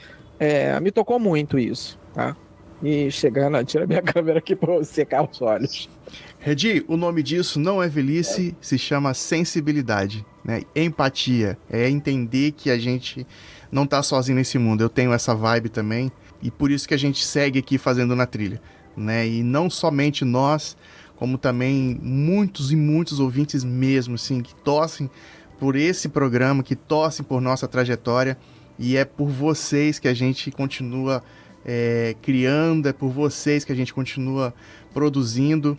me tocou muito isso, tá? E chegando, tira minha câmera aqui para eu secar os olhos. Redi, o nome disso não é velhice, se chama sensibilidade, né? Empatia, é entender que a gente não tá sozinho nesse mundo. Eu tenho essa vibe também, e por isso que a gente segue aqui fazendo Na Trilha, né? E não somente nós, como também muitos e muitos ouvintes mesmo, assim, que torcem por esse programa, que torcem por nossa trajetória, e é por vocês que a gente continua criando, é por vocês que a gente continua produzindo,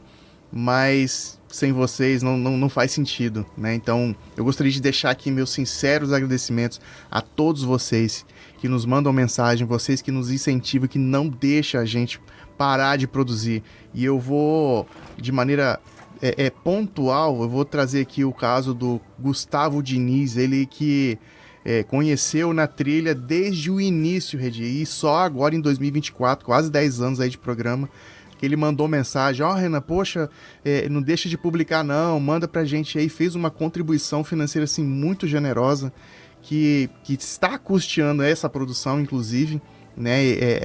mas sem vocês não faz sentido, né? Então, eu gostaria de deixar aqui meus sinceros agradecimentos a todos vocês que nos mandam mensagem, vocês que nos incentivam, que não deixam a gente parar de produzir. E eu vou, de maneira pontual, eu vou trazer aqui o caso do Gustavo Diniz, ele que conheceu Na Trilha desde o início, Redi, e só agora em 2024, quase 10 anos aí de programa, que ele mandou mensagem: Renan, poxa, não deixa de publicar não, manda pra gente aí, fez uma contribuição financeira assim muito generosa, que está custeando essa produção, inclusive, né?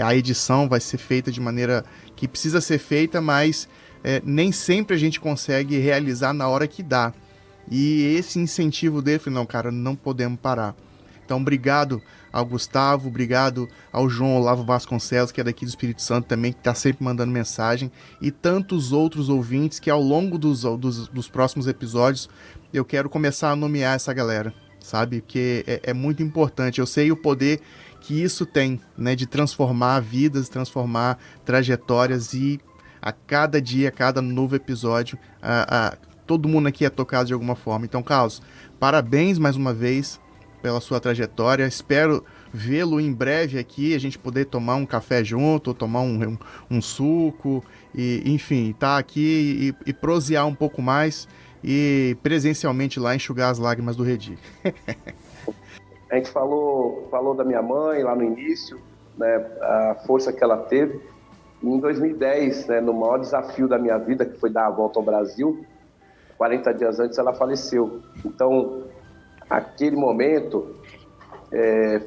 A edição vai ser feita de maneira que precisa ser feita, mas nem sempre a gente consegue realizar na hora que dá. E esse incentivo dele, falei, não, cara, não podemos parar. Então, obrigado ao Gustavo, obrigado ao João Olavo Vasconcelos, que é daqui do Espírito Santo também, que está sempre mandando mensagem, e tantos outros ouvintes que ao longo dos próximos episódios eu quero começar a nomear essa galera, sabe? Porque é muito importante. Eu sei o poder que isso tem, né, de transformar vidas, transformar trajetórias, e a cada dia, a cada novo episódio, todo mundo aqui é tocado de alguma forma. Então, Carlos, parabéns mais uma vez pela sua trajetória. Espero vê-lo em breve aqui, a gente poder tomar um café junto, ou tomar um suco, e enfim, tá aqui e prosear um pouco mais, e presencialmente lá enxugar as lágrimas do Redi. A gente falou da minha mãe lá no início, né, a força que ela teve. E em 2010, né, no maior desafio da minha vida, que foi dar a volta ao Brasil, 40 dias antes ela faleceu. Então, aquele momento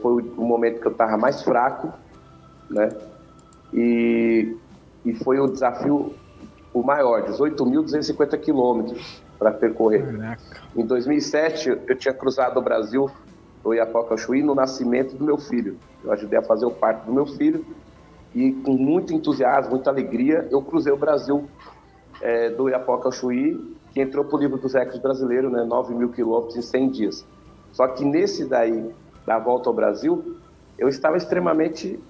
foi o momento que eu estava mais fraco, né? E foi o desafio o maior, 18.250 quilômetros para percorrer. Caraca. Em 2007, eu tinha cruzado o Brasil, do Oiapoque ao Chuí, no nascimento do meu filho. Eu ajudei a fazer o parto do meu filho, e com muito entusiasmo, muita alegria, eu cruzei o Brasil do Oiapoque ao Chuí, que entrou para o livro dos recordes brasileiros, né, 9.000 quilômetros em 100 dias. Só que nesse daí, da volta ao Brasil, eu estava extremamente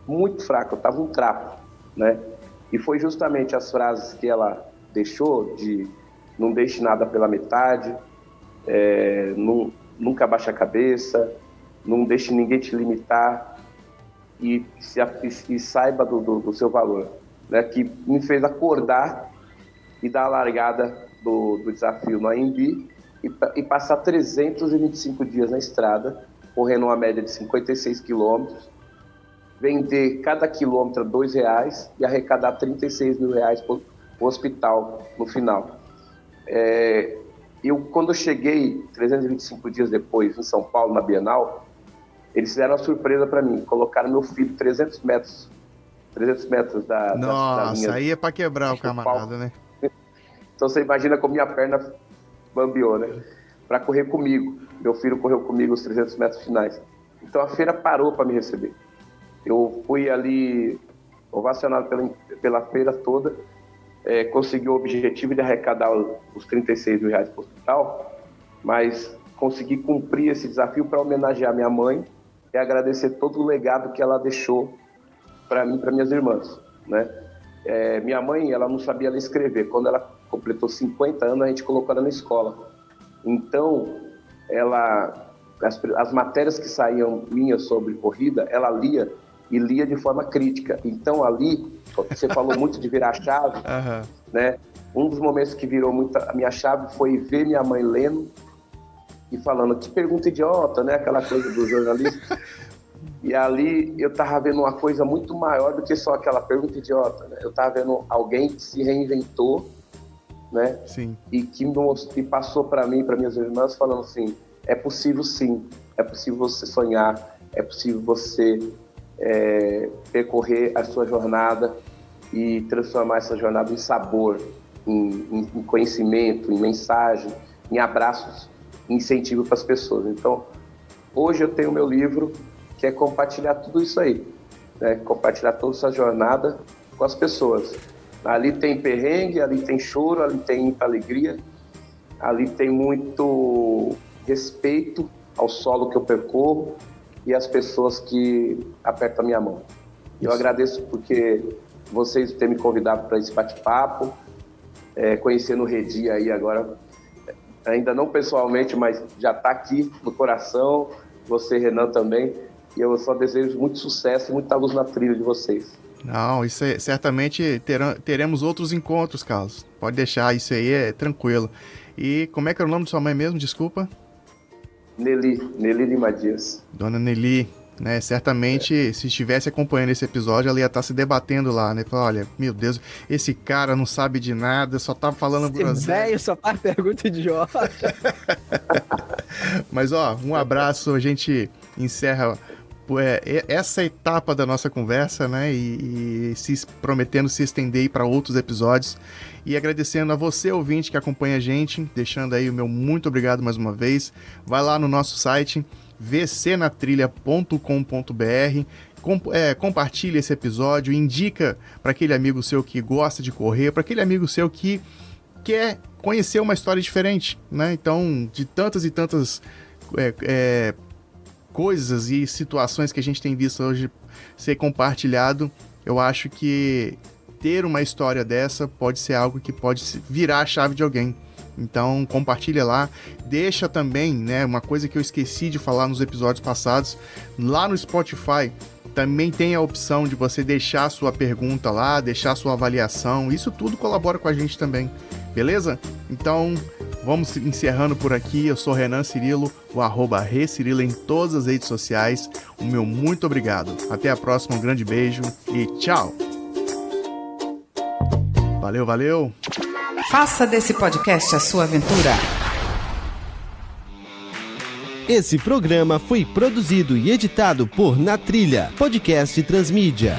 muito fraco, eu estava um trapo, né? E foi justamente as frases que ela deixou, de não deixe nada pela metade, nunca baixe a cabeça, não deixe ninguém te limitar, e saiba do seu valor, né? Que me fez acordar e dar a largada do desafio no AMB e passar 325 dias na estrada, correndo uma média de 56 quilômetros, vender cada quilômetro R$2 e arrecadar R$36 mil para o hospital no final. Quando eu cheguei 325 dias depois em São Paulo, na Bienal, eles fizeram uma surpresa para mim, colocaram meu filho 300 metros da Nossa, linha. aí é para quebrar o camarada, né? Então você imagina como minha perna bambeou, né? Para correr comigo. Meu filho correu comigo os 300 metros finais. Então a feira parou para me receber. Eu fui ali ovacionado pela feira toda, consegui o objetivo de arrecadar os R$36 mil para o hospital, mas consegui cumprir esse desafio para homenagear minha mãe e agradecer todo o legado que ela deixou para mim e para minhas irmãs, né? Minha mãe, ela não sabia ler e escrever. Quando ela completou 50 anos, a gente colocou ela na escola. Então, as matérias que saíam minhas sobre corrida, ela lia e lia de forma crítica. Então, ali, você falou muito de virar a chave, né? Um dos momentos que virou muito a minha chave foi ver minha mãe lendo e falando, que pergunta idiota, né? Aquela coisa do jornalista. E ali eu estava vendo uma coisa muito maior do que só aquela pergunta idiota, né? Eu estava vendo alguém que se reinventou, né? Sim. E que passou para mim, para minhas irmãs, falando assim, é possível sim, é possível você sonhar, é possível você percorrer a sua jornada e transformar essa jornada em sabor, em conhecimento, em mensagem, em abraços, em incentivo para as pessoas. Então, hoje eu tenho meu livro, que é compartilhar tudo isso aí, né? Compartilhar toda essa jornada com as pessoas. Ali tem perrengue, ali tem choro, ali tem muita alegria, ali tem muito respeito ao solo que eu percorro e às pessoas que apertam a minha mão. Eu agradeço porque vocês terem me convidado para esse bate-papo, conhecendo o Redi aí agora, ainda não pessoalmente, mas já está aqui no coração, você, Renan, também. E eu só desejo muito sucesso e muita luz na trilha de vocês. Não, isso certamente teremos outros encontros, Carlos. Pode deixar, isso aí é tranquilo. E como é que era o nome de sua mãe mesmo? Desculpa. Nelly Lima Dias. Dona Nelly, né? Certamente, se estivesse acompanhando esse episódio, ela ia estar se debatendo lá, né? Falar, olha, meu Deus, esse cara não sabe de nada, só tá falando groselha. Esse velho só faz pergunta idiota. Mas, ó, um abraço, a gente encerra essa etapa da nossa conversa, né, e prometendo se estender aí para outros episódios, e agradecendo a você, ouvinte, que acompanha a gente, deixando aí o meu muito obrigado mais uma vez. Vai lá no nosso site vcnatrilha.com.br, compartilha esse episódio, indica para aquele amigo seu que gosta de correr, para aquele amigo seu que quer conhecer uma história diferente, né? Então, de tantas e tantas coisas e situações que a gente tem visto hoje ser compartilhado, eu acho que ter uma história dessa pode ser algo que pode virar a chave de alguém. Então compartilha lá, deixa também, né, uma coisa que eu esqueci de falar nos episódios passados, lá no Spotify também tem a opção de você deixar a sua pergunta lá, deixar a sua avaliação, isso tudo colabora com a gente também, beleza? Então vamos encerrando por aqui. Eu sou Renan Cirilo, o @ReCirilo em todas as redes sociais. O meu muito obrigado. Até a próxima, um grande beijo e tchau! Valeu, valeu! Faça desse podcast a sua aventura. Esse programa foi produzido e editado por Na Trilha, podcast Transmídia.